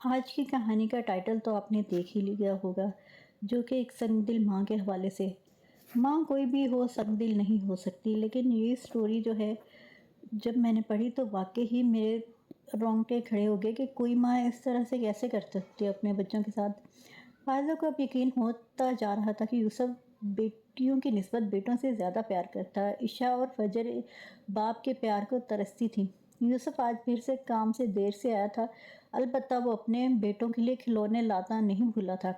آج کی کہانی کا ٹائٹل تو آپ نے دیکھ ہی لیا ہوگا، جو کہ ایک سنگ دل ماں کے حوالے سے۔ ماں کوئی بھی ہو سنگ دل نہیں ہو سکتی، لیکن یہ سٹوری جو ہے جب میں نے پڑھی تو واقعی ہی میرے رونگٹے کھڑے ہو گئے کہ کوئی ماں اس طرح سے کیسے کر سکتی ہے اپنے بچوں کے ساتھ۔ فائزہ کو اب یقین ہوتا جا رہا تھا کہ یوسف بیٹیوں کی نسبت بیٹوں سے زیادہ پیار کرتا ہے۔ عشاء اور فجر باپ کے پیار کو ترستی تھی۔ یوسف آج پھر سے کام سے دیر سے آیا تھا، البتہ وہ اپنے بیٹوں کے لیے کھلونے لاتا نہیں بھولا تھا۔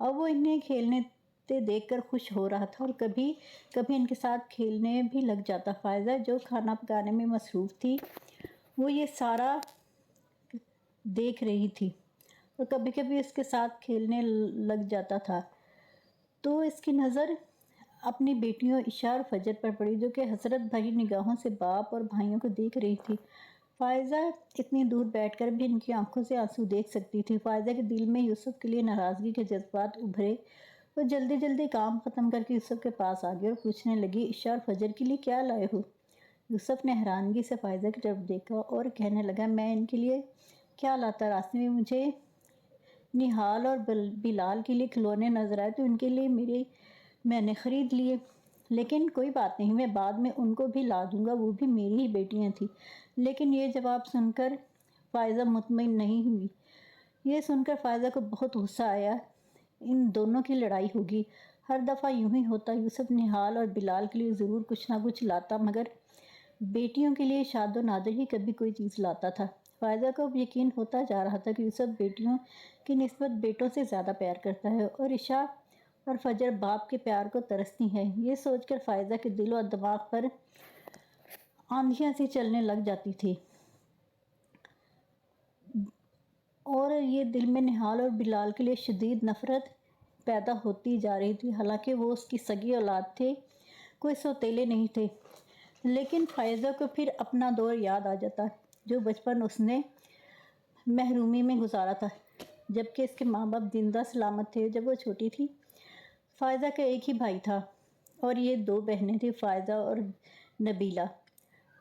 اب وہ انہیں کھیلنے دیکھ کر خوش ہو رہا تھا اور کبھی کبھی ان کے ساتھ کھیلنے بھی لگ جاتا۔ فائزہ جو کھانا پکانے میں مصروف تھی، وہ یہ سارا دیکھ رہی تھی اور کبھی کبھی اس کے ساتھ کھیلنے لگ جاتا تھا، تو اس کی نظر اپنی بیٹیوں عشاء اور فجر پر پڑی، جو کہ حسرت بھری نگاہوں سے باپ اور بھائیوں کو دیکھ رہی تھی۔ فائزہ اتنی دور بیٹھ کر بھی ان کی آنکھوں سے آنسو دیکھ سکتی تھی۔ فائزہ کے دل میں یوسف کے لیے ناراضگی کے جذبات ابھرے۔ وہ جلدی جلدی کام ختم کر کے یوسف کے پاس آ گئی اور پوچھنے لگی، عشاء اور فجر کے لیے کیا لائے ہو؟ یوسف نے حیرانگی سے فائزہ کی طرف دیکھا اور کہنے لگا، میں ان کے لیے کیا لاتا؟ راستے میں مجھے نہال اور بلال کے لیے کھلونے نظر آئے تو ان کے لیے میں نے خرید لیے، لیکن کوئی بات نہیں، میں بعد میں ان کو بھی لا دوں گا، وہ بھی میری ہی بیٹیاں تھیں۔ لیکن یہ جواب سن کر فائزہ مطمئن نہیں ہوئی۔ یہ سن کر فائزہ کو بہت غصہ آیا، ان دونوں کی لڑائی ہوگی۔ ہر دفعہ یوں ہی ہوتا، یوسف نہال اور بلال کے لیے ضرور کچھ نہ کچھ لاتا، مگر بیٹیوں کے لیے شاد و نادر ہی کبھی کوئی چیز لاتا تھا۔ فائزہ کو اب یقین ہوتا جا رہا تھا کہ یوسف بیٹیوں کی نسبت بیٹوں سے زیادہ پیار کرتا ہے اور عشاء اور فجر باپ کے پیار کو ترستی ہے۔ یہ سوچ کر فائزہ کے دل و دماغ پر آندھیاں سی چلنے لگ جاتی تھی اور یہ دل میں نہال اور بلال کے لیے شدید نفرت پیدا ہوتی جا رہی تھی۔ حالانکہ وہ اس کی سگی اولاد تھے، کوئی سوتیلے نہیں تھے، لیکن فائزہ کو پھر اپنا دور یاد آ جاتا، جو بچپن اس نے محرومی میں گزارا تھا، جبکہ اس کے ماں باپ زندہ سلامت تھے۔ جب وہ چھوٹی تھی، فائزہ کا ایک ہی بھائی تھا اور یہ دو بہنیں تھیں، فائزہ اور نبیلہ،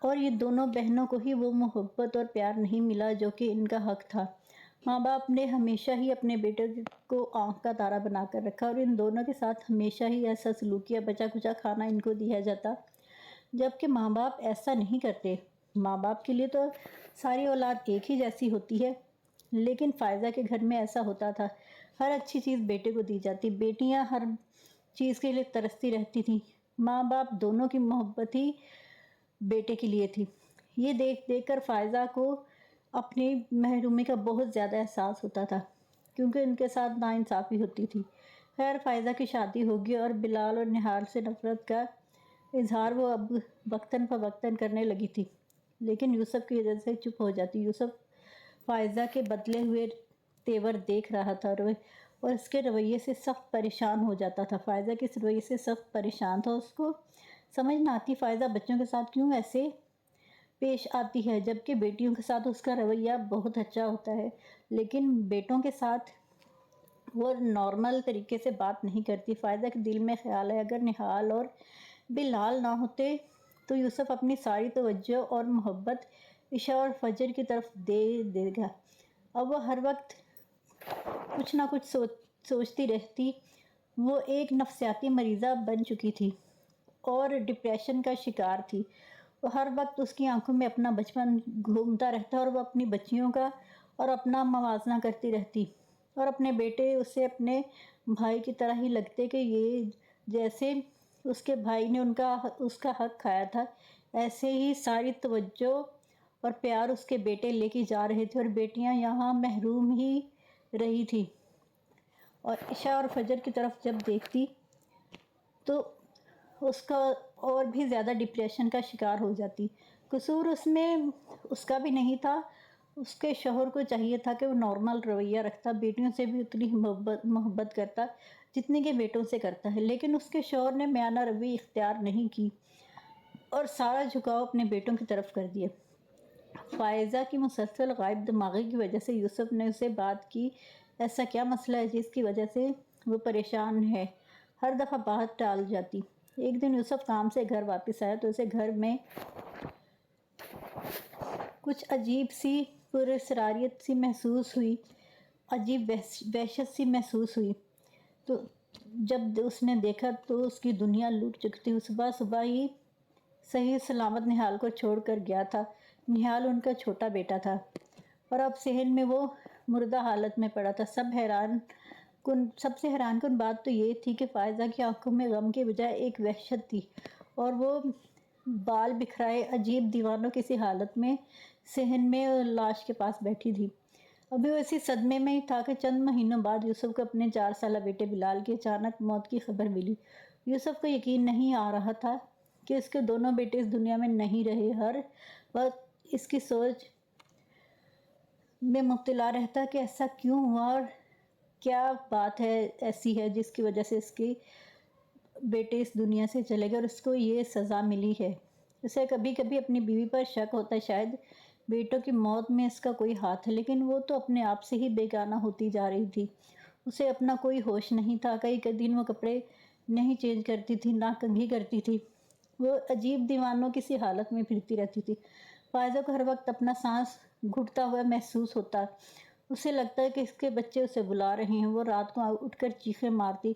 اور یہ دونوں بہنوں کو ہی وہ محبت اور پیار نہیں ملا جو کہ ان کا حق تھا۔ ماں باپ نے ہمیشہ ہی اپنے بیٹے کو آنکھ کا تارا بنا کر رکھا اور ان دونوں کے ساتھ ہمیشہ ہی ایسا سلوک کیا، بچا کچا کھانا ان کو دیا جاتا، جبکہ ماں باپ ایسا نہیں کرتے۔ ماں باپ کے لیے تو ساری اولاد ایک ہی جیسی ہوتی ہے، لیکن فائزہ کے گھر میں ایسا ہوتا تھا، ہر اچھی چیز بیٹے کو دی جاتی، بیٹیاں ہر چیز کے لیے ترستی رہتی تھیں، ماں باپ دونوں کی محبت ہی بیٹے کے لیے تھی۔ یہ دیکھ دیکھ کر فائزہ کو اپنی محرومی کا بہت زیادہ احساس ہوتا تھا، کیونکہ ان کے ساتھ ناانصافی ہوتی تھی۔ خیر، فائزہ کی شادی ہوگی اور بلال اور نہال سے نفرت کا اظہار وہ اب وقتاً فوقتاً کرنے لگی تھی، لیکن یوسف کی وجہ سے چپ ہو جاتی۔ یوسف فائزہ کے بدلے ہوئے تیور دیکھ رہا تھا اور اس کے رویے سے سخت پریشان ہو جاتا تھا۔ فائزہ کے اس رویے سے سخت پریشان تھا، اس کو سمجھ نہ آتی فائزہ بچوں کے ساتھ کیوں ایسے پیش آتی ہے، جبکہ بیٹیوں کے ساتھ اس کا رویہ بہت اچھا ہوتا ہے، لیکن بیٹوں کے ساتھ وہ نارمل طریقے سے بات نہیں کرتی۔ فائزہ کے دل میں خیال ہے، اگر نہال اور بلال نہ ہوتے تو یوسف اپنی ساری توجہ اور محبت عشاء اور فجر کی طرف دے دے گا۔ اب وہ ہر وقت کچھ نہ کچھ سوچتی رہتی۔ وہ ایک نفسیاتی مریضہ بن چکی تھی اور ڈپریشن کا شکار تھی۔ ہر وقت اس کی آنکھوں میں اپنا بچپن گھومتا رہتا اور وہ اپنی بچیوں کا اور اپنا موازنہ کرتی رہتی اور اپنے بیٹے اسے اپنے بھائی کی طرح ہی لگتے کہ یہ جیسے اس کے بھائی نے اس کا حق کھایا تھا، ایسے ہی ساری توجہ اور پیار اس کے بیٹے لے کے جا رہے تھے اور بیٹیاں یہاں محروم ہی رہی تھی۔ اور عشاء اور فجر کی طرف جب دیکھتی تو اس کا اور بھی زیادہ ڈپریشن کا شکار ہو جاتی۔ قصور اس میں اس کا بھی نہیں تھا، اس کے شوہر کو چاہیے تھا کہ وہ نارمل رویہ رکھتا، بیٹیوں سے بھی اتنی محبت کرتا جتنی کہ بیٹوں سے کرتا ہے، لیکن اس کے شوہر نے میانہ روی اختیار نہیں کی اور سارا جھکاؤ اپنے بیٹوں کی طرف کر دیا۔ فائزہ کی مسلسل غائب دماغی کی وجہ سے یوسف نے اسے بات کی، ایسا کیا مسئلہ ہے جس کی وجہ سے وہ پریشان ہے؟ ہر دفعہ بات ٹال جاتی۔ ایک دن یوسف کام سے گھر واپس آیا تو اسے گھر میں کچھ عجیب سی پراسراریت سی محسوس ہوئی۔ عجیب وحشت سی محسوس ہوئی۔ تو جب اس نے دیکھا تو اس کی دنیا لوٹ چکی تھی۔ صبح ہی صحیح سلامت نہال کو چھوڑ کر گیا تھا۔ نہال ان کا چھوٹا بیٹا تھا اور اب صحن میں وہ مردہ حالت میں پڑا تھا۔ سب سے حیران کن بات تو یہ تھی کہ فائزہ کی آنکھوں میں غم کے بجائے ایک وحشت تھی اور وہ بال بکھرائے عجیب دیوانوں کسی حالت میں صحن میں لاش کے پاس بیٹھی تھی۔ ابھی وہ اسی صدمے میں ہی تھا کہ چند مہینوں بعد یوسف کو اپنے 4 سالہ بیٹے بلال کی اچانک موت کی خبر ملی۔ یوسف کو یقین نہیں آ رہا تھا کہ اس کے دونوں بیٹے اس دنیا میں نہیں رہے۔ ہر وقت اس کی سوچ میں مبتلا رہتا کہ ایسا کیوں ہوا اور کیا بات ایسی ہے جس کی وجہ سے اس کے بیٹے اس دنیا سے چلے گئے اور اس کو یہ سزا ملی ہے۔ اسے کبھی کبھی اپنی بیوی پر شک ہوتا ہے، شاید بیٹوں کی موت میں اس کا کوئی ہاتھ ہے، لیکن وہ تو اپنے آپ سے ہی بیگانہ ہوتی جا رہی تھی۔ اسے اپنا کوئی ہوش نہیں تھا۔ کئی دن وہ کپڑے نہیں چینج کرتی تھی، نہ کنگھی کرتی تھی۔ وہ عجیب دیوانوں کسی حالت میں پھرتی رہتی تھی۔ فائزہ کو ہر وقت اپنا سانس گھٹتا ہوا محسوس ہوتا۔ اسے لگتا ہے کہ اس کے بچے اسے بلا رہے ہیں۔ وہ رات کو اٹھ کر چیخیں مارتی۔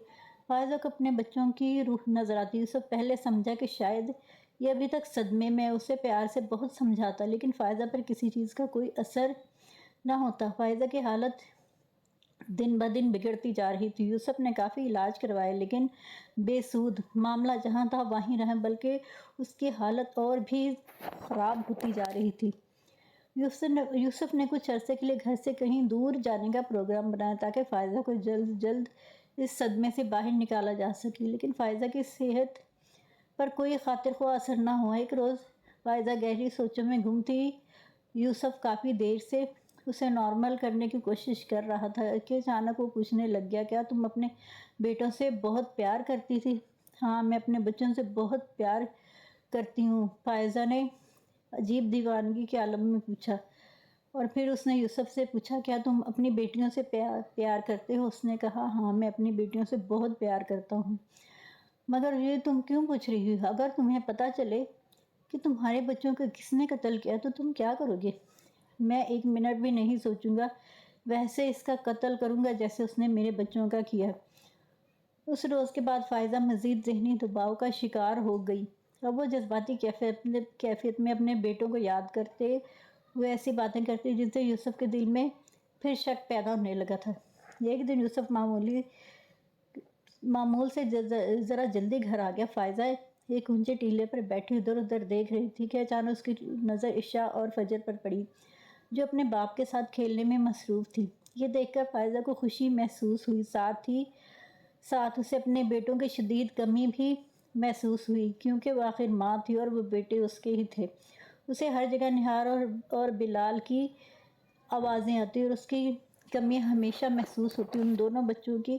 فائزہ کو اپنے بچوں کی روح نظر آتی۔ یوسف پہلے سمجھا کہ شاید یہ ابھی تک صدمے میں، اسے پیار سے بہت سمجھاتا، لیکن فائزہ پر کسی چیز کا کوئی اثر نہ ہوتا۔ فائزہ کی حالت دن بدن بگڑتی جا رہی تھی۔ یوسف نے کافی علاج کروائے لیکن بے سود۔ معاملہ جہاں تھا وہیں رہا، بلکہ اس کی حالت اور بھی خراب ہوتی جا رہی تھی۔ یوسف نے کچھ عرصے کے لیے گھر سے کہیں دور جانے کا پروگرام بنایا تاکہ فائزہ کو جلد اس صدمے سے باہر نکالا جا سکے، لیکن فائزہ کی صحت پر کوئی خاطر خواہ اثر نہ ہوا۔ ایک روز فائزہ گہری سوچوں میں گم تھی۔ یوسف کافی دیر سے اسے نارمل کرنے کی کوشش کر رہا تھا کہ اچانک وہ پوچھنے لگ گیا، کیا تم اپنے بیٹوں سے بہت پیار کرتی تھی؟ ہاں، میں اپنے بچوں سے بہت پیار کرتی ہوں، فائزہ نے عجیب دیوانگی کے عالم میں پوچھا۔ اور پھر اس نے یوسف سے پوچھا، کیا تم اپنی بیٹیوں سے پیار کرتے ہو؟ اس نے کہا، ہاں، میں اپنی بیٹیوں سے بہت پیار کرتا ہوں۔ مگر یہ تم کیوں پوچھ رہی ہو؟ اگر تمہیں پتہ چلے کہ تمہارے بچوں کو کس نے قتل کیا تو تم کیا کرو گے؟ میں 1 منٹ بھی نہیں سوچوں گا، ویسے اس کا قتل کروں گا جیسے اس نے میرے بچوں کا کیا۔ اس روز کے بعد فائزہ مزید ذہنی دباؤ کا شکار ہو گئی۔ اب وہ جذباتی کیفیت میں اپنے بیٹوں کو یاد کرتے ہوئے ایسی باتیں کرتی جن سے یوسف کے دل میں پھر شک پیدا ہونے لگا تھا۔ ایک دن یوسف معمول سے ذرا جلدی گھر آ گیا۔ فائزہ ایک اونچے ٹیلے پر بیٹھی ادھر ادھر دیکھ رہی تھی کہ اچانک اس کی نظر عشاء اور فجر پر پڑی، جو اپنے باپ کے ساتھ کھیلنے میں مصروف تھی۔ یہ دیکھ کر فائزہ کو خوشی محسوس ہوئی، ساتھ ہی ساتھ اسے اپنے بیٹوں کی شدید کمی بھی محسوس ہوئی، کیونکہ وہ آخر ماں تھی اور وہ بیٹے اس کے ہی تھے۔ اسے ہر جگہ نہال اور بلال کی آوازیں آتی اور اس کی کمی ہمیشہ محسوس ہوتی۔ ان دونوں بچوں کی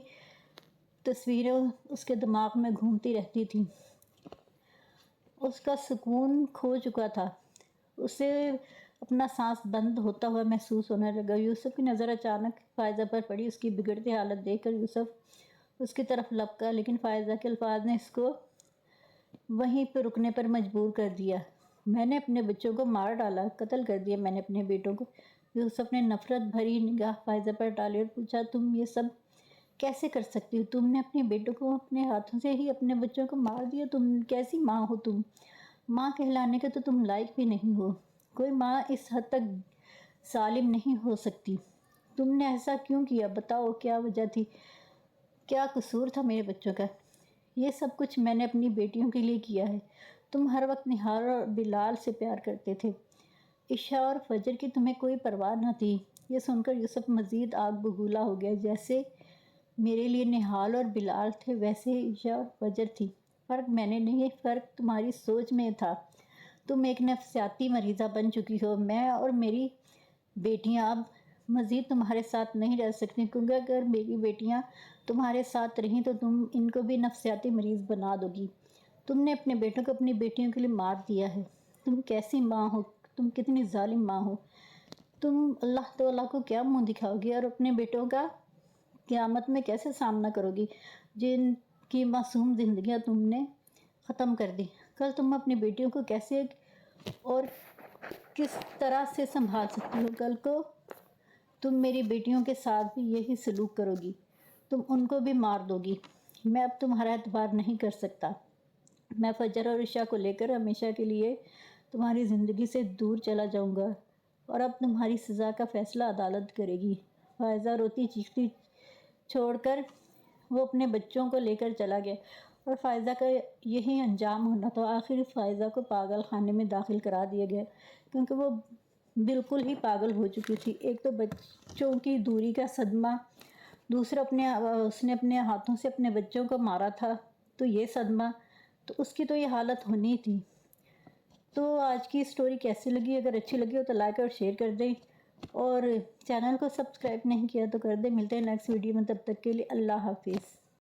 تصویریں اس کے دماغ میں گھومتی رہتی تھیں۔ اس کا سکون کھو چکا تھا۔ اسے اپنا سانس بند ہوتا ہوا محسوس ہونے لگا۔ یوسف کی نظر اچانک فائزہ پر پڑی۔ اس کی بگڑتی حالت دیکھ کر یوسف اس کی طرف لپکا، لیکن فائزہ کے الفاظ نے اس کو وہیں پہ رکنے پر مجبور کر دیا۔ میں نے اپنے بچوں کو مار ڈالا، قتل کر دیا میں نے اپنے بیٹوں کو۔ یوسف نے نفرت بھری نگاہ فائزہ پر ڈالی اور پوچھا، تم یہ سب کیسے کر سکتی ہو؟ تم نے اپنے بیٹوں کو اپنے ہاتھوں سے ہی اپنے بچوں کو مار دیا۔ تم کیسی ماں ہو؟ تم ماں کہلانے کے تو تم لائق بھی نہیں ہو۔ کوئی ماں اس حد تک ظالم نہیں ہو سکتی۔ تم نے ایسا کیوں کیا؟ بتاؤ، کیا وجہ تھی؟ کیا قصور تھا میرے بچوں کا؟ یہ سب کچھ میں نے اپنی بیٹیوں کے لیے کیا ہے۔ تم ہر وقت نہال اور بلال سے پیار کرتے تھے، عشاء اور فجر کی تمہیں کوئی پرواہ نہ تھی۔ یہ سن کر یوسف مزید آگ بگولا ہو گیا۔ جیسے میرے لیے نہال اور بلال تھے ویسے ہی عشاء اور فجر تھی۔ فرق میں نے نہیں، فرق تمہاری سوچ میں تھا۔ تم ایک نفسیاتی مریضہ بن چکی ہو۔ میں اور میری بیٹیاں اب مزید تمہارے ساتھ نہیں رہ سکتی، کیونکہ اگر میری بیٹیاں تمہارے ساتھ رہیں تو تم ان کو بھی نفسیاتی مریض بنا دو گی۔ تم نے اپنے بیٹوں کو اپنی بیٹیوں کے لیے مار دیا ہے۔ تم کیسی ماں ہو؟ تم کتنی ظالم ماں ہو؟ تم اللہ تعالیٰ کو کیا منہ دکھاؤ گی اور اپنے بیٹوں کا قیامت میں کیسے سامنا کرو گی، جن کی معصوم زندگیاں تم نے ختم کر دی؟ کل تم اپنی بیٹیوں کو کیسے اور کس طرح سے سنبھال سکتی ہو؟ کل کو تم میری بیٹیوں کے ساتھ بھی یہی سلوک کرو گی، تم ان کو بھی مار دو گی۔ میں اب تمہارا اعتبار نہیں کر سکتا۔ میں فجر اور عشاء کو لے کر ہمیشہ کے لیے تمہاری زندگی سے دور چلا جاؤں گا، اور اب تمہاری سزا کا فیصلہ عدالت کرے گی۔ فائزہ روتی چیختی چھوڑ کر وہ اپنے بچوں کو لے کر چلا گیا، اور فائزہ کا یہی انجام ہونا تھا۔ آخر فائزہ کو پاگل خانے میں داخل کرا دیا گیا، کیونکہ وہ بالکل ہی پاگل ہو چکی تھی۔ ایک تو بچوں کی دوری کا صدمہ، دوسرا اس نے اپنے ہاتھوں سے اپنے بچوں کو مارا تھا، تو یہ صدمہ، تو اس کی تو یہ حالت ہونی تھی۔ تو آج کی سٹوری کیسی لگی؟ اگر اچھی لگی ہو تو لائک اور شیئر کر دیں، اور چینل کو سبسکرائب نہیں کیا تو کر دیں۔ ملتے ہیں نیکسٹ ویڈیو میں، تب تک کے لیے اللہ حافظ۔